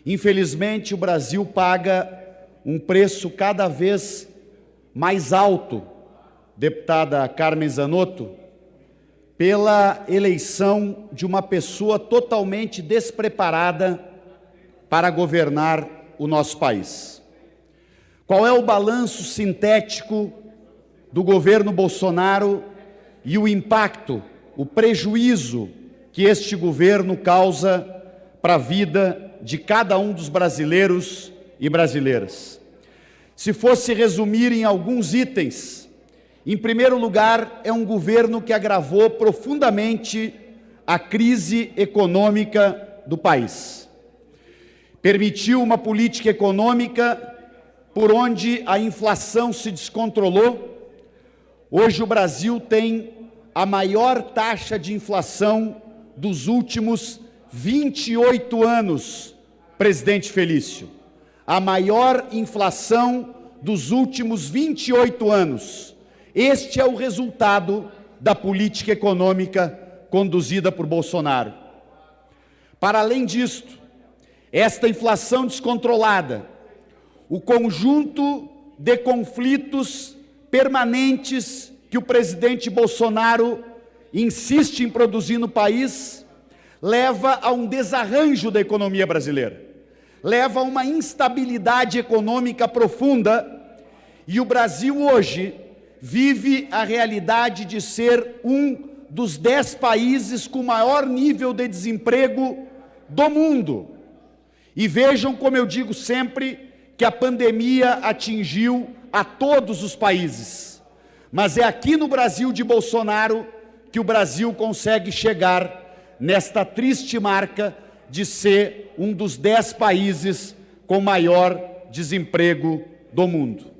Infelizmente, o Brasil paga um preço cada vez mais alto, deputada Carmen Zanotto, pela eleição de uma pessoa totalmente despreparada para governar o nosso país. Qual é o balanço sintético do governo Bolsonaro e o impacto, o prejuízo que este governo causa para a vida de cada um dos brasileiros e brasileiras? Se fosse resumir em alguns itens, em primeiro lugar, é um governo que agravou profundamente a crise econômica do país. Permitiu uma política econômica por onde a inflação se descontrolou. Hoje o Brasil tem a maior taxa de inflação dos últimos 28 anos, presidente Felício. A maior inflação dos últimos 28 anos. Este é o resultado da política econômica conduzida por Bolsonaro. Para além disto, esta inflação descontrolada, o conjunto de conflitos permanentes que o presidente Bolsonaro insiste em produzir no país, leva a um desarranjo da economia brasileira, leva a uma instabilidade econômica profunda, e o Brasil hoje vive a realidade de ser um dos 10 países com maior nível de desemprego do mundo. E vejam como eu digo sempre que a pandemia atingiu a todos os países. Mas é aqui no Brasil de Bolsonaro que o Brasil consegue chegar nesta triste marca de ser um dos 10 países com maior desemprego do mundo.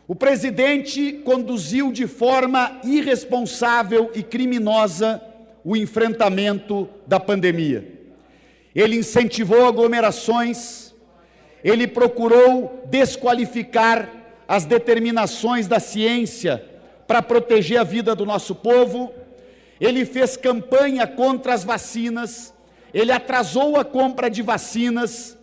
O presidente conduziu de forma irresponsável e criminosa o enfrentamento da pandemia. Ele incentivou aglomerações, ele procurou desqualificar as determinações da ciência para proteger a vida do nosso povo, ele fez campanha contra as vacinas, ele atrasou a compra de vacinas,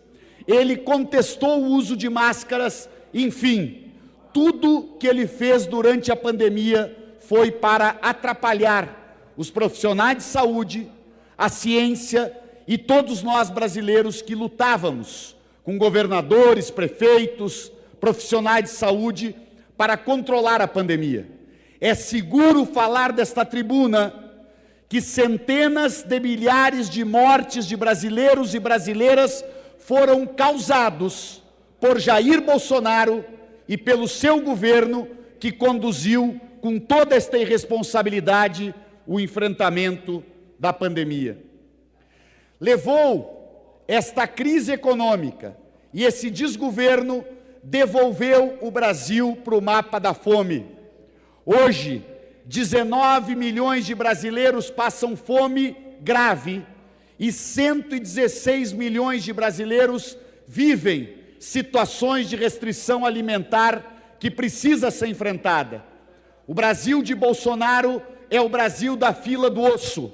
ele contestou o uso de máscaras, enfim, tudo que ele fez durante a pandemia foi para atrapalhar os profissionais de saúde, a ciência e todos nós brasileiros que lutávamos com governadores, prefeitos, profissionais de saúde para controlar a pandemia. É seguro falar desta tribuna que centenas de milhares de mortes de brasileiros e brasileiras foram causados por Jair Bolsonaro e pelo seu governo, que conduziu com toda esta irresponsabilidade o enfrentamento da pandemia. Levou esta crise econômica e esse desgoverno devolveu o Brasil para o mapa da fome. Hoje, 19 milhões de brasileiros passam fome grave e 116 milhões de brasileiros vivem situações de restrição alimentar que precisa ser enfrentada. O Brasil de Bolsonaro é o Brasil da fila do osso,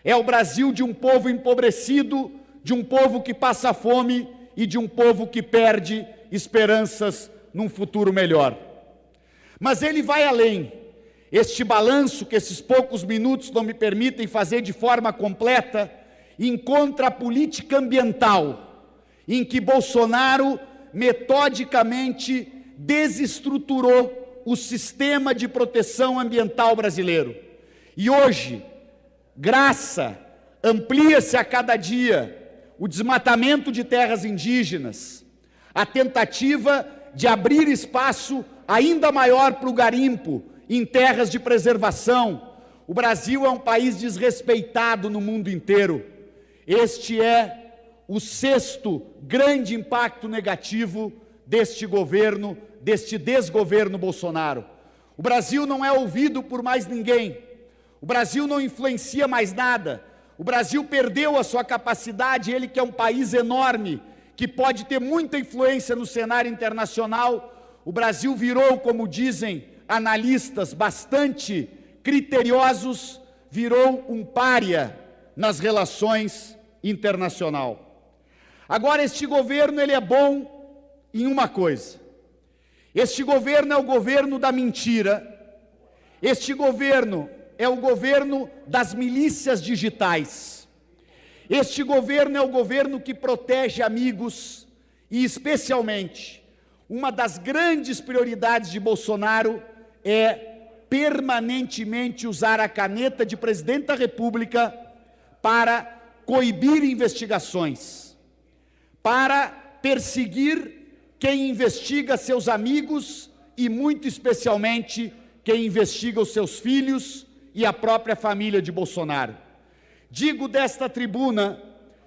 é o Brasil de um povo empobrecido, de um povo que passa fome e de um povo que perde esperanças num futuro melhor. Mas ele vai além. Este balanço, que esses poucos minutos não me permitem fazer de forma completa, encontra a política ambiental, em que Bolsonaro metodicamente desestruturou o sistema de proteção ambiental brasileiro. E hoje, amplia-se a cada dia o desmatamento de terras indígenas, a tentativa de abrir espaço ainda maior para o garimpo em terras de preservação. O Brasil é um país desrespeitado no mundo inteiro. Este é o 6º grande impacto negativo deste governo, deste desgoverno Bolsonaro. O Brasil não é ouvido por mais ninguém. O Brasil não influencia mais nada. O Brasil perdeu a sua capacidade, ele que é um país enorme, que pode ter muita influência no cenário internacional. O Brasil virou, como dizem analistas bastante criteriosos, virou um pária nas relações internacionais. Agora, este governo, ele é bom em uma coisa. Este governo é o governo da mentira. Este governo é o governo das milícias digitais. Este governo é o governo que protege amigos e, especialmente, uma das grandes prioridades de Bolsonaro é permanentemente usar a caneta de presidente da República para coibir investigações, para perseguir quem investiga seus amigos e, muito especialmente, quem investiga os seus filhos e a própria família de Bolsonaro. Digo desta tribuna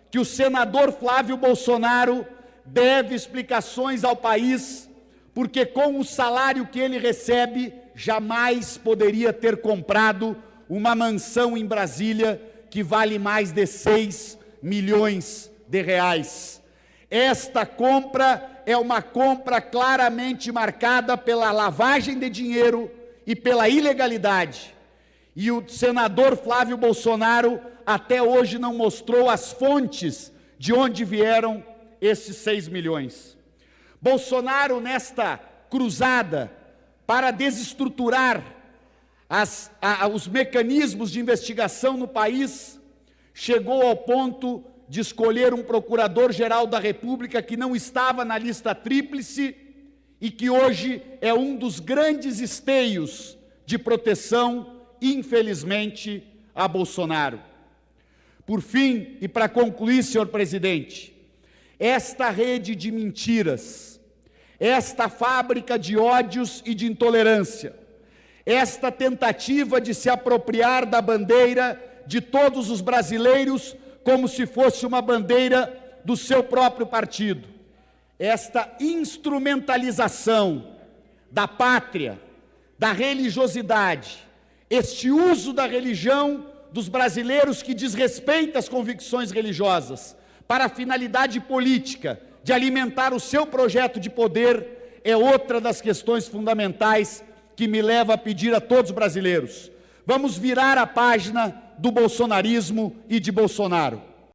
que o senador Flávio Bolsonaro deve explicações ao país, porque com o salário que ele recebe, jamais poderia ter comprado uma mansão em Brasília que vale mais de 6 milhões de reais. Esta compra é uma compra claramente marcada pela lavagem de dinheiro e pela ilegalidade. E o senador Flávio Bolsonaro até hoje não mostrou as fontes de onde vieram esses 6 milhões. Bolsonaro, nesta cruzada para desestruturar os mecanismos de investigação no país, chegou ao ponto de escolher um procurador-geral da República que não estava na lista tríplice e que hoje é um dos grandes esteios de proteção, infelizmente, a Bolsonaro. Por fim, e para concluir, senhor presidente, esta rede de mentiras, esta fábrica de ódios e de intolerância, esta tentativa de se apropriar da bandeira de todos os brasileiros como se fosse uma bandeira do seu próprio partido, esta instrumentalização da pátria, da religiosidade, este uso da religião dos brasileiros que desrespeita as convicções religiosas para a finalidade política de alimentar o seu projeto de poder, é outra das questões fundamentais que me leva a pedir a todos os brasileiros: vamos virar a página do bolsonarismo e de Bolsonaro.